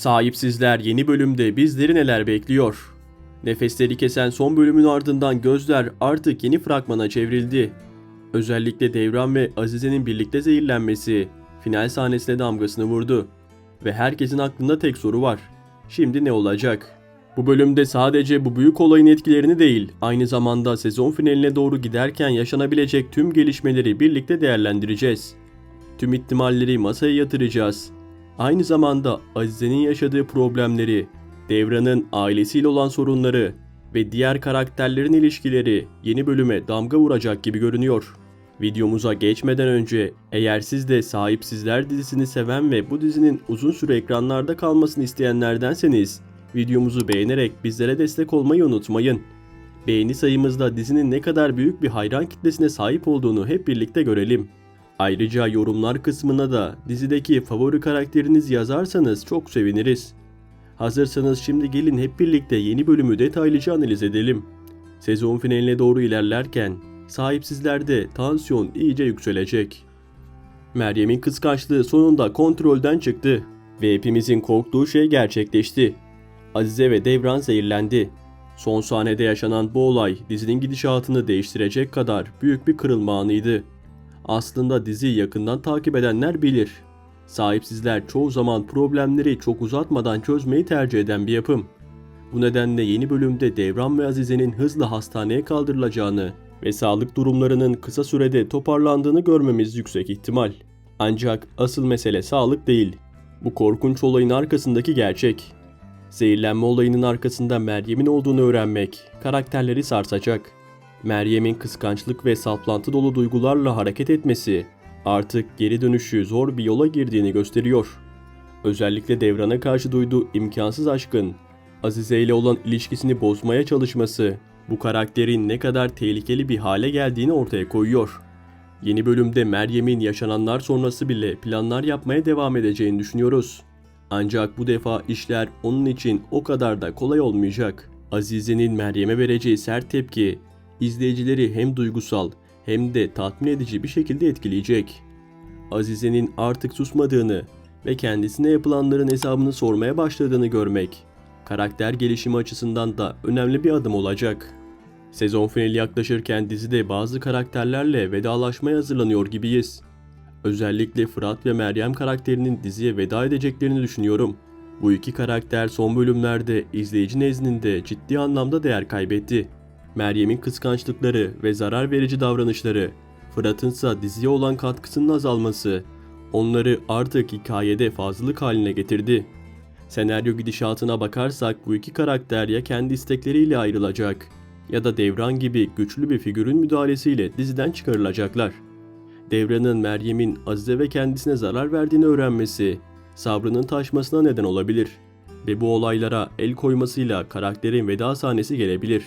Sahipsizler yeni bölümde bizleri neler bekliyor? Nefesleri kesen son bölümün ardından gözler artık yeni fragmana çevrildi. Özellikle Devran ve Azize'nin birlikte zehirlenmesi final sahnesine damgasını vurdu. Ve herkesin aklında tek soru var. Şimdi ne olacak? Bu bölümde sadece bu büyük olayın etkilerini değil, aynı zamanda sezon finaline doğru giderken yaşanabilecek tüm gelişmeleri birlikte değerlendireceğiz. Tüm ihtimalleri masaya yatıracağız. Aynı zamanda Azize'nin yaşadığı problemleri, Devran'ın ailesiyle olan sorunları ve diğer karakterlerin ilişkileri yeni bölüme damga vuracak gibi görünüyor. Videomuza geçmeden önce eğer siz de Sahipsizler dizisini seven ve bu dizinin uzun süre ekranlarda kalmasını isteyenlerdenseniz videomuzu beğenerek bizlere destek olmayı unutmayın. Beğeni sayımızda dizinin ne kadar büyük bir hayran kitlesine sahip olduğunu hep birlikte görelim. Ayrıca yorumlar kısmına da dizideki favori karakterinizi yazarsanız çok seviniriz. Hazırsanız şimdi gelin hep birlikte yeni bölümü detaylıca analiz edelim. Sezon finaline doğru ilerlerken Sahipsizlerde tansiyon iyice yükselecek. Meryem'in kıskançlığı sonunda kontrolden çıktı ve hepimizin korktuğu şey gerçekleşti. Azize ve Devran zehirlendi. Son sahnede yaşanan bu olay dizinin gidişatını değiştirecek kadar büyük bir kırılma anıydı. Aslında diziyi yakından takip edenler bilir. Sahipsizler çoğu zaman problemleri çok uzatmadan çözmeyi tercih eden bir yapım. Bu nedenle yeni bölümde Devran ve Azize'nin hızla hastaneye kaldırılacağını ve sağlık durumlarının kısa sürede toparlandığını görmemiz yüksek ihtimal. Ancak asıl mesele sağlık değil. Bu korkunç olayın arkasındaki gerçek. Zehirlenme olayının arkasında Meryem'in olduğunu öğrenmek karakterleri sarsacak. Meryem'in kıskançlık ve saplantı dolu duygularla hareket etmesi artık geri dönüşü zor bir yola girdiğini gösteriyor. Özellikle Devran'a karşı duyduğu imkansız aşkın Azize ile olan ilişkisini bozmaya çalışması bu karakterin ne kadar tehlikeli bir hale geldiğini ortaya koyuyor. Yeni bölümde Meryem'in yaşananlar sonrası bile planlar yapmaya devam edeceğini düşünüyoruz. Ancak bu defa işler onun için o kadar da kolay olmayacak. Azize'nin Meryem'e vereceği sert tepki izleyicileri hem duygusal hem de tatmin edici bir şekilde etkileyecek. Azize'nin artık susmadığını ve kendisine yapılanların hesabını sormaya başladığını görmek karakter gelişimi açısından da önemli bir adım olacak. Sezon finali yaklaşırken dizide bazı karakterlerle vedalaşmaya hazırlanıyor gibiyiz. Özellikle Fırat ve Meryem karakterinin diziye veda edeceklerini düşünüyorum. Bu iki karakter son bölümlerde izleyici nezdinde ciddi anlamda değer kaybetti. Meryem'in kıskançlıkları ve zarar verici davranışları, Fırat'ınsa diziye olan katkısının azalması, onları artık hikayede fazlalık haline getirdi. Senaryo gidişatına bakarsak bu iki karakter ya kendi istekleriyle ayrılacak ya da Devran gibi güçlü bir figürün müdahalesiyle diziden çıkarılacaklar. Devran'ın Meryem'in Azize ve kendisine zarar verdiğini öğrenmesi, sabrının taşmasına neden olabilir ve bu olaylara el koymasıyla karakterin veda sahnesi gelebilir.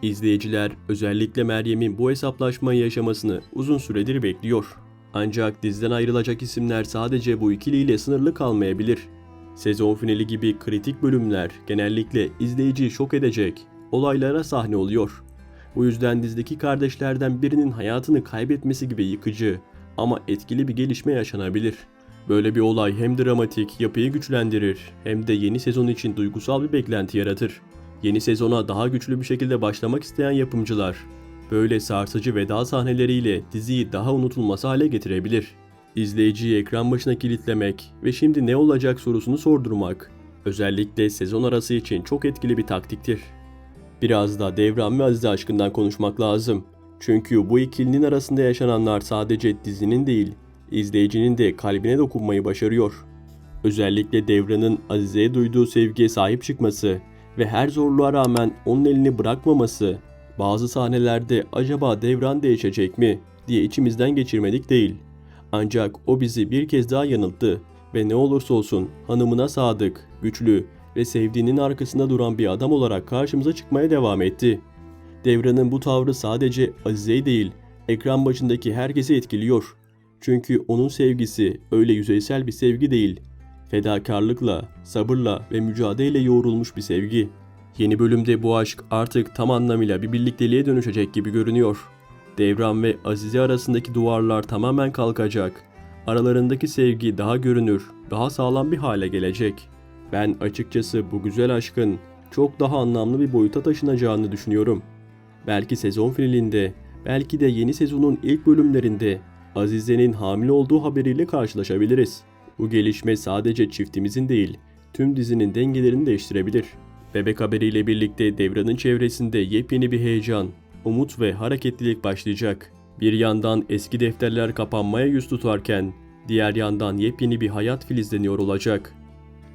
İzleyiciler özellikle Meryem'in bu hesaplaşmayı yaşamasını uzun süredir bekliyor. Ancak diziden ayrılacak isimler sadece bu ikiliyle sınırlı kalmayabilir. Sezon finali gibi kritik bölümler genellikle izleyiciyi şok edecek olaylara sahne oluyor. Bu yüzden dizideki kardeşlerden birinin hayatını kaybetmesi gibi yıkıcı ama etkili bir gelişme yaşanabilir. Böyle bir olay hem dramatik yapıyı güçlendirir hem de yeni sezon için duygusal bir beklenti yaratır. Yeni sezona daha güçlü bir şekilde başlamak isteyen yapımcılar böyle sarsıcı veda sahneleriyle diziyi daha unutulmaz hale getirebilir. İzleyiciyi ekran başına kilitlemek ve şimdi ne olacak sorusunu sordurmak özellikle sezon arası için çok etkili bir taktiktir. Biraz da Devran ve Azize aşkından konuşmak lazım. Çünkü bu ikilinin arasında yaşananlar sadece dizinin değil, izleyicinin de kalbine dokunmayı başarıyor. Özellikle Devran'ın Azize'ye duyduğu sevgiye sahip çıkması ve her zorluğa rağmen onun elini bırakmaması, bazı sahnelerde acaba Devran değişecek mi diye içimizden geçirmedik değil. Ancak o bizi bir kez daha yanılttı ve ne olursa olsun hanımına sadık, güçlü ve sevdiğinin arkasında duran bir adam olarak karşımıza çıkmaya devam etti. Devran'ın bu tavrı sadece Azize'yi değil, ekran başındaki herkesi etkiliyor. Çünkü onun sevgisi öyle yüzeysel bir sevgi değil. Fedakarlıkla, sabırla ve mücadeleyle yoğrulmuş bir sevgi. Yeni bölümde bu aşk artık tam anlamıyla bir birlikteliğe dönüşecek gibi görünüyor. Devran ve Azize arasındaki duvarlar tamamen kalkacak. Aralarındaki sevgi daha görünür, daha sağlam bir hale gelecek. Ben açıkçası bu güzel aşkın çok daha anlamlı bir boyuta taşınacağını düşünüyorum. Belki sezon finalinde, belki de yeni sezonun ilk bölümlerinde Azize'nin hamile olduğu haberiyle karşılaşabiliriz. Bu gelişme sadece çiftimizin değil, tüm dizinin dengelerini değiştirebilir. Bebek haberiyle birlikte Devran'ın çevresinde yepyeni bir heyecan, umut ve hareketlilik başlayacak. Bir yandan eski defterler kapanmaya yüz tutarken, diğer yandan yepyeni bir hayat filizleniyor olacak.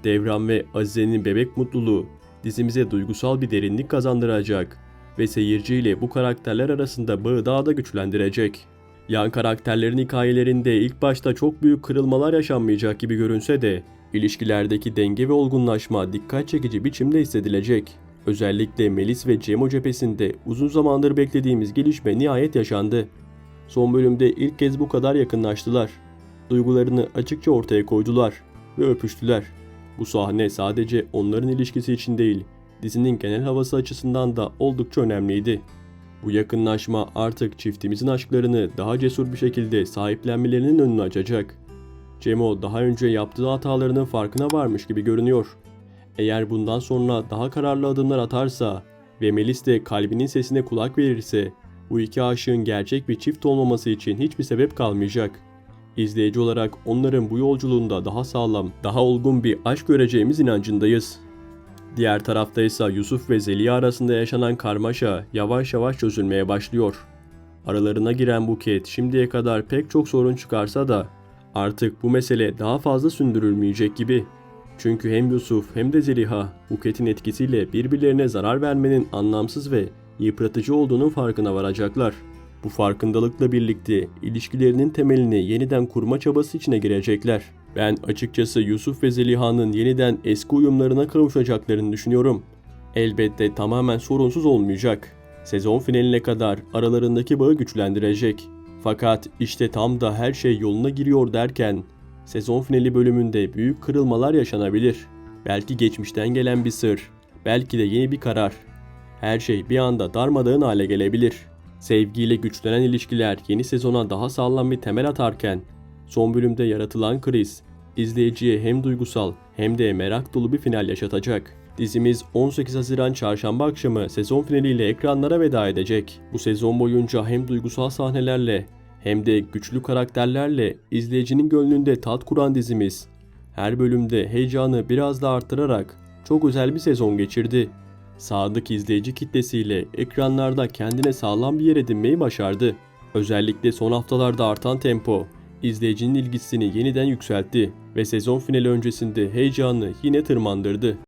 Devran ve Azize'nin bebek mutluluğu dizimize duygusal bir derinlik kazandıracak ve seyirciyle bu karakterler arasında bağı daha da güçlendirecek. Yan karakterlerin hikayelerinde ilk başta çok büyük kırılmalar yaşanmayacak gibi görünse de ilişkilerdeki denge ve olgunlaşma dikkat çekici biçimde hissedilecek. Özellikle Melis ve Cemo cephesinde uzun zamandır beklediğimiz gelişme nihayet yaşandı. Son bölümde ilk kez bu kadar yakınlaştılar. Duygularını açıkça ortaya koydular ve öpüştüler. Bu sahne sadece onların ilişkisi için değil, dizinin genel havası açısından da oldukça önemliydi. Bu yakınlaşma artık çiftimizin aşklarını daha cesur bir şekilde sahiplenmelerinin önünü açacak. Cemo daha önce yaptığı hatalarının farkına varmış gibi görünüyor. Eğer bundan sonra daha kararlı adımlar atarsa ve Melis de kalbinin sesine kulak verirse, bu iki aşığın gerçek bir çift olmaması için hiçbir sebep kalmayacak. İzleyici olarak onların bu yolculuğunda daha sağlam, daha olgun bir aşk göreceğimiz inancındayız. Diğer tarafta ise Yusuf ve Zeliha arasında yaşanan karmaşa yavaş yavaş çözülmeye başlıyor. Aralarına giren Buket şimdiye kadar pek çok sorun çıkarsa da artık bu mesele daha fazla sündürülmeyecek gibi. Çünkü hem Yusuf hem de Zeliha Buket'in etkisiyle birbirlerine zarar vermenin anlamsız ve yıpratıcı olduğunun farkına varacaklar. Bu farkındalıkla birlikte ilişkilerinin temelini yeniden kurma çabası içine girecekler. Ben açıkçası Yusuf ve Zeliha'nın yeniden eski uyumlarına kavuşacaklarını düşünüyorum. Elbette tamamen sorunsuz olmayacak. Sezon finaline kadar aralarındaki bağı güçlendirecek. Fakat işte tam da her şey yoluna giriyor derken sezon finali bölümünde büyük kırılmalar yaşanabilir. Belki geçmişten gelen bir sır, belki de yeni bir karar. Her şey bir anda darmadağın hale gelebilir. Sevgiyle güçlenen ilişkiler yeni sezona daha sağlam bir temel atarken son bölümde yaratılan kriz izleyiciye hem duygusal hem de merak dolu bir final yaşatacak. Dizimiz 18 Haziran Çarşamba akşamı sezon finaliyle ekranlara veda edecek. Bu sezon boyunca hem duygusal sahnelerle hem de güçlü karakterlerle izleyicinin gönlünde tat kuran dizimiz her bölümde heyecanı biraz da arttırarak çok özel bir sezon geçirdi. Sadık izleyici kitlesiyle ekranlarda kendine sağlam bir yer edinmeyi başardı. Özellikle son haftalarda artan tempo izleyicinin ilgisini yeniden yükseltti ve sezon finali öncesinde heyecanı yine tırmandırdı.